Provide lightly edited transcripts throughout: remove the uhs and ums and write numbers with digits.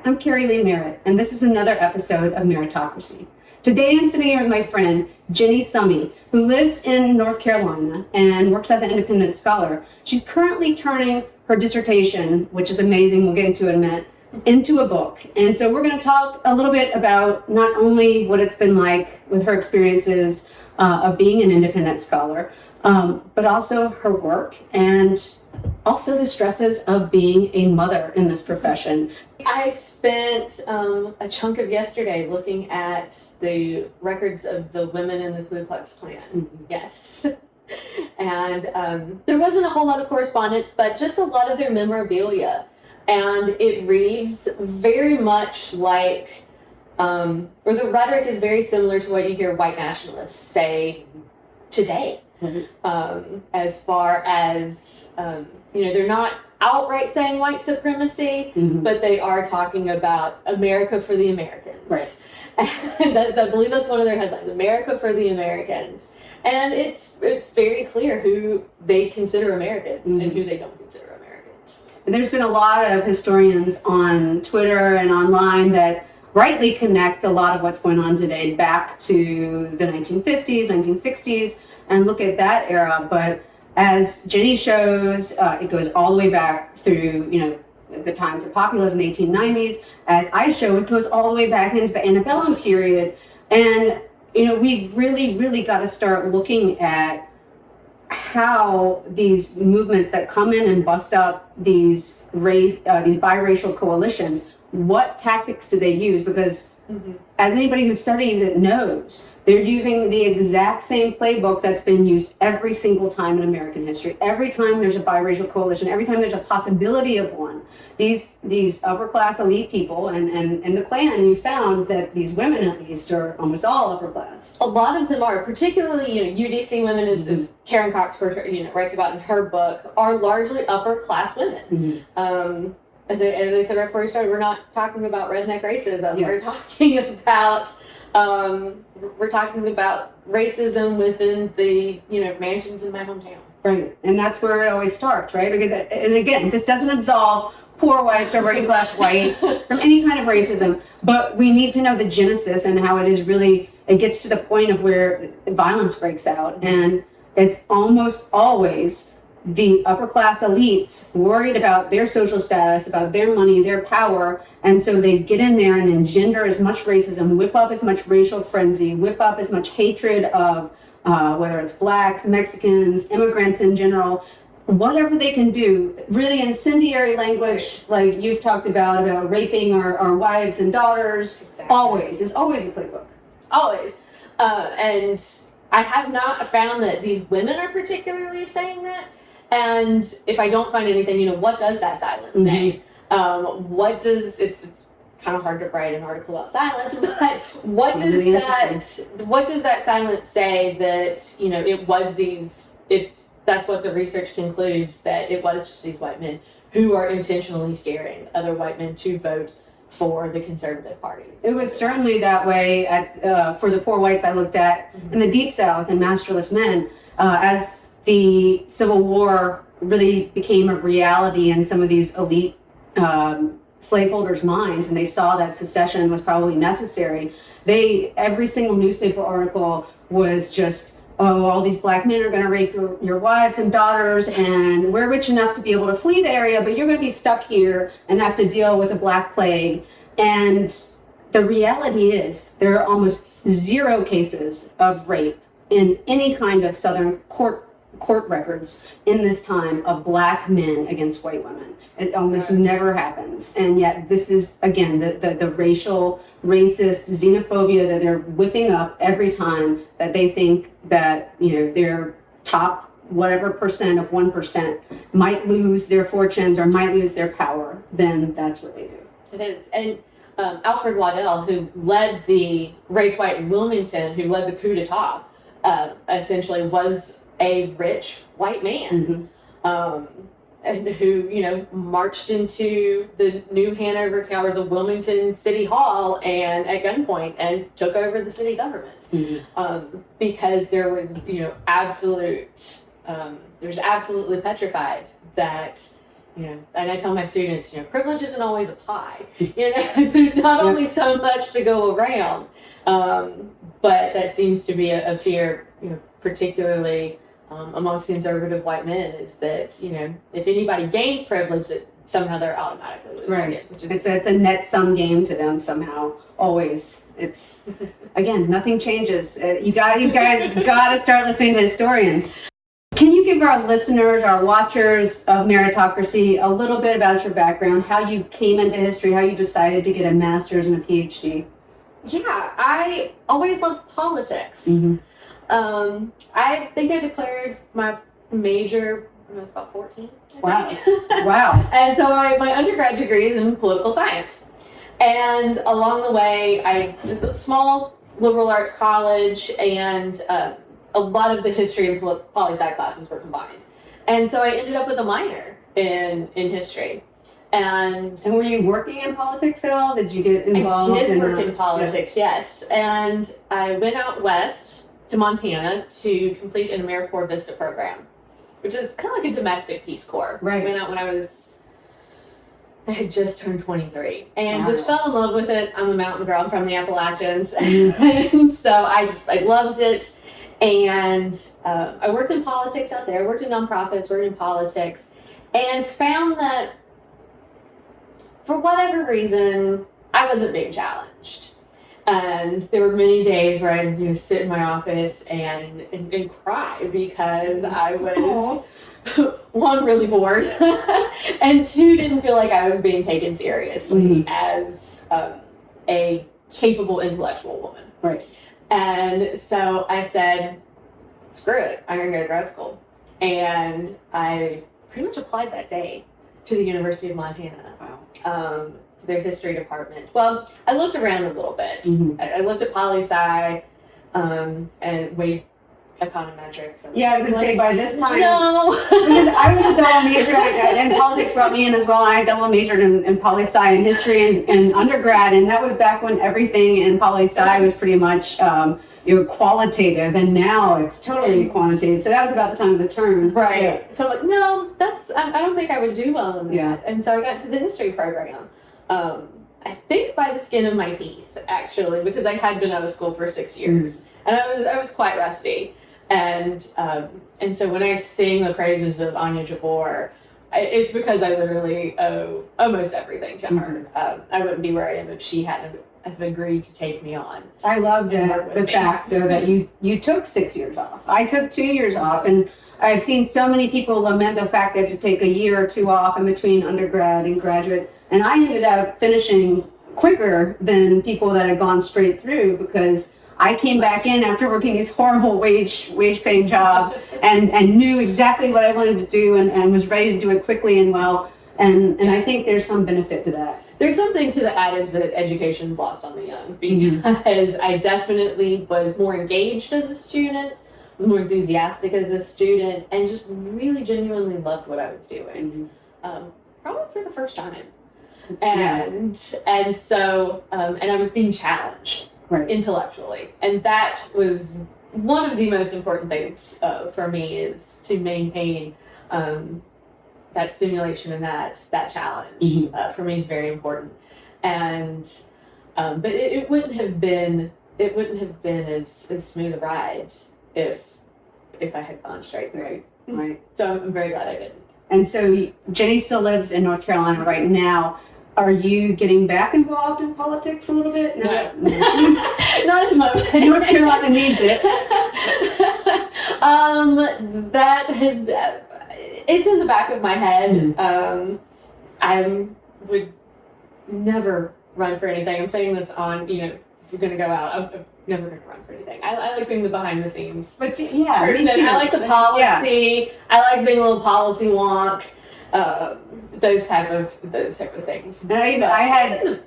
I'm Carrie Lee Merritt, and this is another episode of Meritocracy. Today I'm sitting here with my friend, Ginny Summey, who lives in North Carolina and works as an independent scholar. She's currently turning her dissertation, which is amazing, we'll get into it in a minute, into a book. And so we're going to talk a little bit about not only what it's been like with her experiences of being an independent scholar, but also her work and also the stresses of being a mother in this profession. I spent a chunk of yesterday looking at the records of the women in the Ku Klux Klan. Mm-hmm. Yes. And there wasn't a whole lot of correspondence, but just a lot of their memorabilia. And it reads very much like, or the rhetoric is very similar to what you hear white nationalists say today. Mm-hmm. As far as, they're not outright saying white supremacy, mm-hmm. but they are talking about America for the Americans. Right. And I believe that's one of their headlines, America for the Americans. And it's very clear who they consider Americans, mm-hmm. and who they don't consider Americans. And there's been a lot of historians on Twitter and online that rightly connect a lot of what's going on today back to the 1950s, 1960s, and look at that era. But as Ginny shows, it goes all the way back through, the times of populism, 1890s. As I show, it goes all the way back into the antebellum period. And, we've really got to start looking at how these movements that come in and bust up these biracial coalitions, what tactics do they use? Because mm-hmm. as anybody who studies it knows, they're using the exact same playbook that's been used every single time in American history. Every time there's a biracial coalition, every time there's a possibility of one, these upper class elite people and the Klan, you found that these women at least are almost all upper class. A lot of them are, particularly UDC women, as Karen Cox writes about in her book, are largely upper class women. Mm-hmm. As I said right before we started, we're not talking about redneck racism. Yeah. We're talking about racism within the mansions in my hometown. Right, and that's where it always starts, right? Because, and again, this doesn't absolve poor whites or working class whites from any kind of racism, but we need to know the genesis and how it gets to the point of where violence breaks out, and it's almost always the upper class elites worried about their social status, about their money, their power, and so they get in there and engender as much racism, whip up as much racial frenzy, whip up as much hatred of whether it's blacks, Mexicans, immigrants in general, whatever they can do, really incendiary language like you've talked about raping our wives and daughters. Exactly. Is always the playbook. Always. And I have not found that these women are particularly saying that. And if I don't find anything, what does that silence say? Mm-hmm. It's kind of hard to write an article about silence, but what does that silence say that, it was if that's what the research concludes, that it was just these white men who are intentionally scaring other white men to vote for the conservative party. It was certainly that way for the poor whites I looked at mm-hmm. in the Deep South and masterless men, as the Civil War really became a reality in some of these elite slaveholders' minds, and they saw that secession was probably necessary. Every single newspaper article was just, all these black men are going to rape your wives and daughters, and we're rich enough to be able to flee the area, but you're going to be stuck here and have to deal with a black plague. And the reality is there are almost zero cases of rape in any kind of Southern court records in this time of black men against white women. It almost never happens. And yet this is, again, the racial, racist xenophobia that they're whipping up every time that they think that, their top whatever percent of 1% might lose their fortunes or might lose their power, then that's what they do. It is. And Alfred Waddell, who led the race white in Wilmington, who led the coup d'etat, essentially was a rich white man, and who, marched into the New Hanover County, the Wilmington City Hall, and at gunpoint and took over the city government, because there was, absolutely petrified that, and I tell my students, privilege isn't always a pie. There's not only so much to go around, but that seems to be a fear, particularly amongst conservative white men, is that if anybody gains privilege, that somehow they're automatically losing it. Which is it's a net sum game to them somehow. Always, it's again, nothing changes. You guys got to start listening to historians. Can you give our listeners, our watchers of Meritocracy, a little bit about your background, how you came into history, how you decided to get a master's and a PhD? Yeah, I always loved politics. I think I declared my major when I was about 14. Wow. Wow. And so my undergrad degree is in political science. And along the way, I did a small liberal arts college, and a lot of the history and poli-sci classes were combined. And so I ended up with a minor in history. And were you working in politics at all? Did you get involved? I did work in politics, yes. And I went out west to Montana to complete an AmeriCorps Vista program, which is kind of like a domestic Peace Corps. Right. I went out when I had just turned 23 and just fell in love with it. I'm a mountain girl. I'm from the Appalachians. And so I loved it. And I worked in politics out there, worked in nonprofits, worked in politics, and found that for whatever reason, I wasn't being challenged. And there were many days where I'd sit in my office and cry because I was, one, really bored, and two, didn't feel like I was being taken seriously as a capable intellectual woman. Right. And so I said, screw it, I'm going to go to grad school. And I pretty much applied that day to the University of Montana. Wow. To their history department. Well, I looked around a little bit. I looked at poli-sci and weighed econometrics. And I was going to say, by this time, no. because I was a double major, and politics brought me in as well. I double majored in poli-sci and history in undergrad, and that was back when everything in poli-sci was pretty much qualitative, and now it's totally quantitative. So that was about the time of the turn. Right. Yeah. So I'm like, no, I don't think I would do well in that. Yeah. And so I got to the history program. I think by the skin of my teeth, actually, because I had been out of school for 6 years, and I was quite rusty. And so when I sing the praises of Anya Jabour, it's because I literally owe almost everything to her. I wouldn't be where I am if she hadn't have agreed to take me on. I love the fact, though, that you took 6 years off. I took 2 years off, and I've seen so many people lament the fact they have to take a year or two off in between undergrad and graduate, and I ended up finishing quicker than people that had gone straight through, because I came back in after working these horrible wage-paying jobs and knew exactly what I wanted to do and was ready to do it quickly and well. And I think there's some benefit to that. There's something to the adage that education's lost on the young, because I definitely was more engaged as a student, was more enthusiastic as a student, and just really genuinely loved what I was doing. Probably for the first time. And so I was being challenged. Right. Intellectually, and that was one of the most important things for me, is to maintain that stimulation and that challenge. For me is very important, and but it wouldn't have been as smooth a ride if I had gone straight through. Right. So I'm very glad I didn't. And so Jenny still lives in North Carolina right now. Are you getting back involved in politics a little bit? No. Not at the moment. North Carolina needs it. It's in the back of my head. I would never run for anything. I'm saying this on, this is going to go out. I'm never going to run for anything. I like being the behind the scenes. But see, yeah, me person. too. I like the policy. Yeah. I like being a little policy wonk. Those type of things. And I had,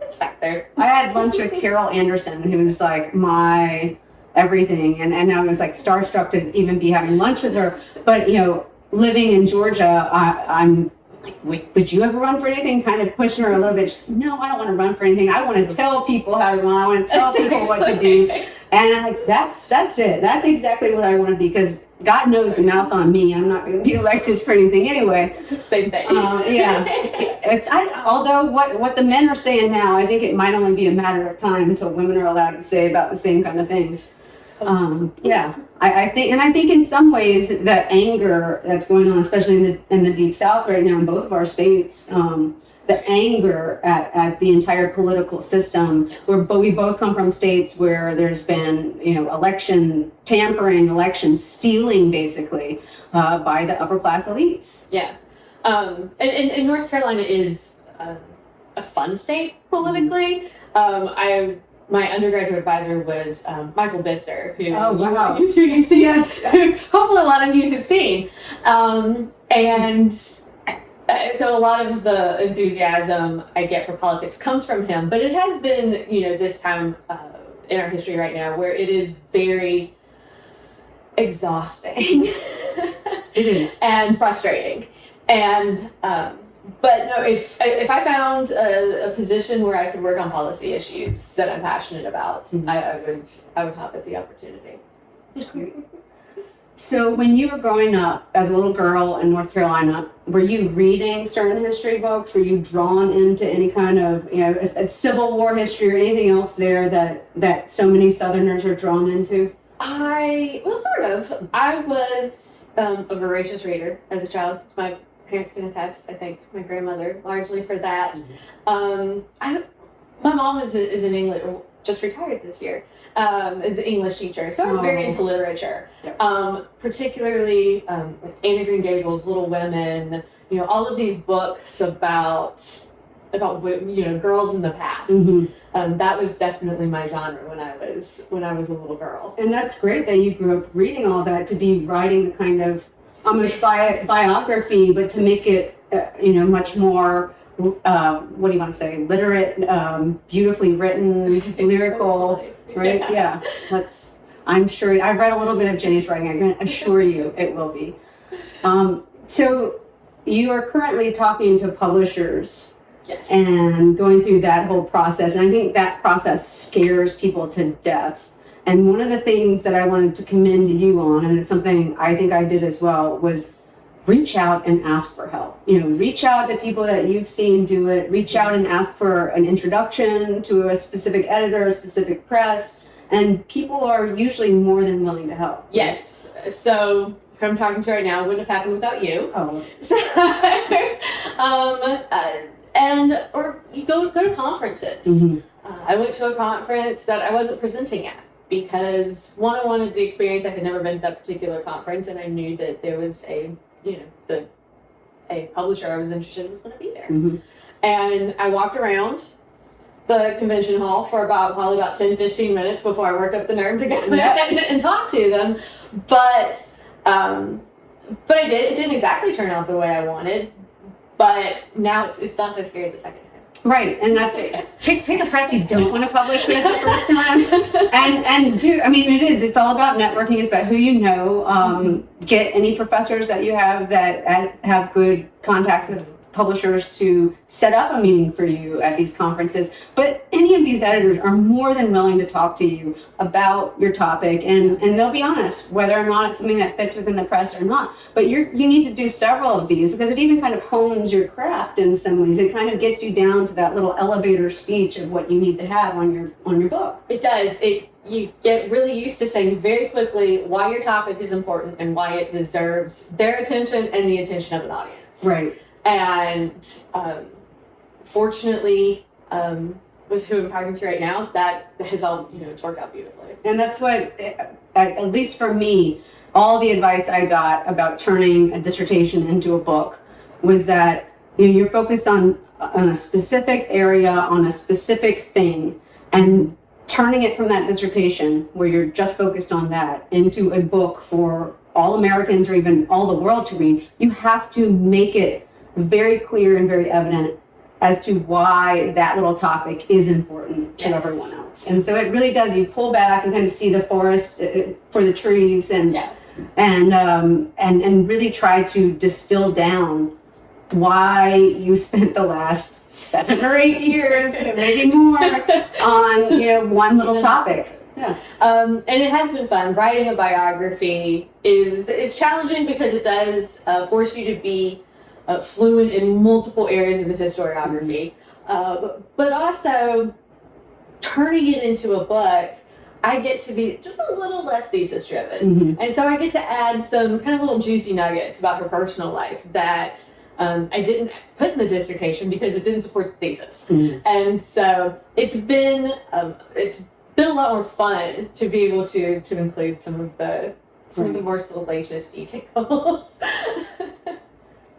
it's back there. I had lunch with Carol Anderson, who was like my everything, and I was like starstruck to even be having lunch with her. But living in Georgia, I'm like, would you ever run for anything? Kind of pushing her a little bit. She's, no, I don't want to run for anything. I want to tell people how to run. I want to tell people what to do. And I'm like, that's it. That's exactly what I want to be, because God knows the mouth on me. I'm not going to be elected for anything anyway. Same thing. Although what the men are saying now, I think it might only be a matter of time until women are allowed to say about the same kind of things. I think in some ways that anger that's going on, especially in the Deep South right now in both of our states, the anger at the entire political system, but we both come from states where there's been, election tampering, election stealing, basically, by the upper class elites. Yeah. And North Carolina is a fun state politically. My undergraduate advisor was Michael Bitzer, who you've seen. Yes. Hopefully a lot of you have seen. So a lot of the enthusiasm I get for politics comes from him, but it has been, this time in our history right now where it is very exhausting. It is. And frustrating. And, but no, if I found a position where I could work on policy issues that I'm passionate about, mm-hmm. I would hop at the opportunity. So when you were growing up as a little girl in North Carolina, were you reading certain history books? Were you drawn into any kind of, a Civil War history or anything else there that so many Southerners are drawn into? Sort of. I was a voracious reader as a child. My parents can attest. I thank my grandmother largely for that. Mm-hmm. My mom is an English, just retired this year. As an English teacher, so I was very into literature, particularly Anna Green Gables, Little Women, all of these books about girls in the past. Mm-hmm. That was definitely my genre when I was a little girl. And that's great that you grew up reading all that, to be writing the kind of almost biography, but to make it much more. What do you want to say? Literate, beautifully written, lyrical. Right? Yeah. I'm sure I've read a little bit of Jenny's writing. I can assure you it will be. So you are currently talking to publishers. Yes. And going through that whole process. And I think that process scares people to death. And one of the things that I wanted to commend you on, and it's something I think I did as well, was reach out and ask for help. Reach out to people that you've seen do it. Reach out and ask for an introduction to a specific editor, a specific press, and people are usually more than willing to help. Yes. So who I'm talking to right now wouldn't have happened without you. Oh. So, or you go to conferences. Mm-hmm. I went to a conference that I wasn't presenting at because I wanted the experience. I had never been to that particular conference, and I knew that there was a publisher I was interested in was going to be there. Mm-hmm. And I walked around the convention hall for probably about 10-15 minutes before I worked up the nerve to go and talk to them. But I did. It didn't exactly turn out the way I wanted. But now it's not so scary the second time. Right, and that's pick the press you don't want to publish with the first time, and do. I mean, it's all about networking. It's about who you know. Get any professors that you have that have good contacts with publishers to set up a meeting for you at these conferences. But any of these editors are more than willing to talk to you about your topic, and they'll be honest whether or not it's something that fits within the press or not. But you need to do several of these because it even kind of hones your craft in some ways. It kind of gets you down to that little elevator speech of what you need to have on your book. It does. You get really used to saying very quickly why your topic is important and why it deserves their attention and the attention of an audience. Right. And fortunately, with who I'm talking to right now, that has all, it's worked out beautifully. And that's what, at least for me, all the advice I got about turning a dissertation into a book was that you're focused on a specific area, on a specific thing, and turning it from that dissertation where you're just focused on that into a book for all Americans or even all the world to read. You have to make it very clear and very evident as to why that little topic is important to everyone else. And so it really does. You pull back and kind of see the forest for the trees and really try to distill down why you spent the last 7 or 8 years, maybe more, on one little topic. Yeah. And it has been fun. Writing a biography is challenging because it does force you to be fluent in multiple areas of the historiography, but also turning it into a book, I get to be just a little less thesis driven. And so I get to add some kind of little juicy nuggets about her personal life that I didn't put in the dissertation because it didn't support the thesis. And so it's been a lot more fun to be able to include some of the more salacious details.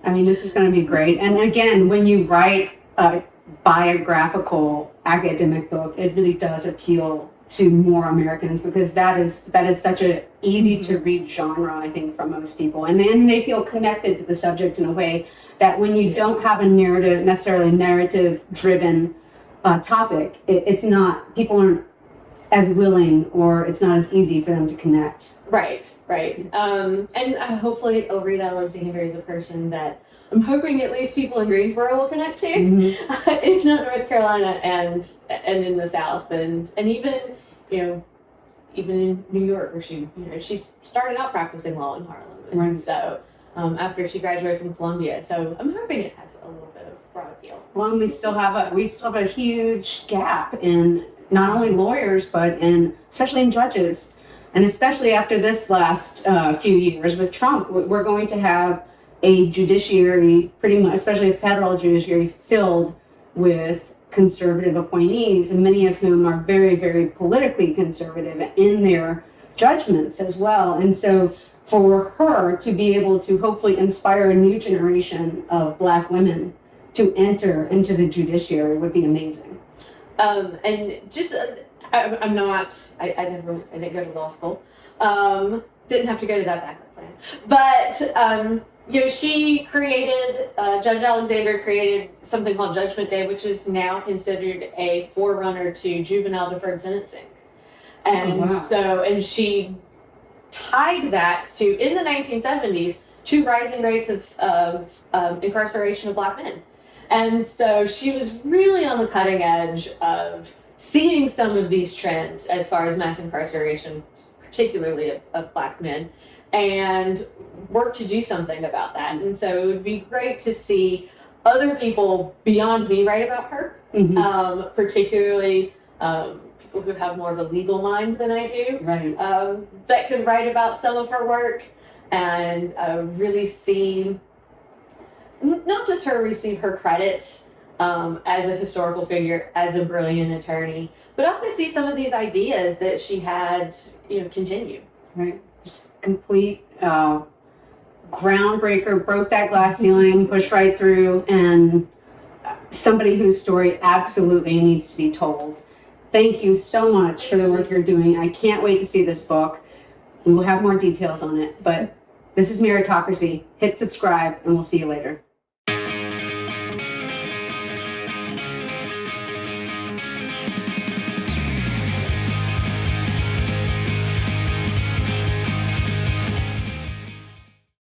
I mean, this is going to be great. And again, when you write a biographical academic book, it really does appeal to more Americans because that is such a easy to read genre, I think, for most people. And then they feel connected to the subject in a way that when you don't have a necessarily narrative driven topic, it's not, people aren't as willing, or it's not as easy for them to connect. Right. And hopefully Elrita Alexander is a person that I'm hoping at least people in Greensboro will connect to, if not North Carolina and in the South, and even even in New York, where she's started out practicing law in Harlem, and so after she graduated from Columbia, so I'm hoping it has a little bit of broad appeal. Well, we still have a huge gap in not only lawyers, but especially in judges. And especially after this last few years with Trump, we're going to have a judiciary, pretty much, especially a federal judiciary, filled with conservative appointees, and many of whom are very, very politically conservative in their judgments as well. And so for her to be able to hopefully inspire a new generation of Black women to enter into the judiciary would be amazing. And just, I didn't go to law school. Didn't have to go to that backup plan. But, she created, Judge Alexander created something called Judgment Day, which is now considered a forerunner to juvenile deferred sentencing. And and she tied that to, in the 1970s, to rising rates of incarceration of Black men. And so she was really on the cutting edge of seeing some of these trends as far as mass incarceration, particularly of Black men, and worked to do something about that. And so it would be great to see other people beyond me write about her, particularly people who have more of a legal mind than I do, that could write about some of her work and really see not just her receive her credit as a historical figure, as a brilliant attorney, but also see some of these ideas that she had, continue. Right. Just complete groundbreaker, broke that glass ceiling, pushed right through, and somebody whose story absolutely needs to be told. Thank you so much for the work you're doing. I can't wait to see this book. We will have more details on it, but this is Meritocracy. Hit subscribe, and we'll see you later.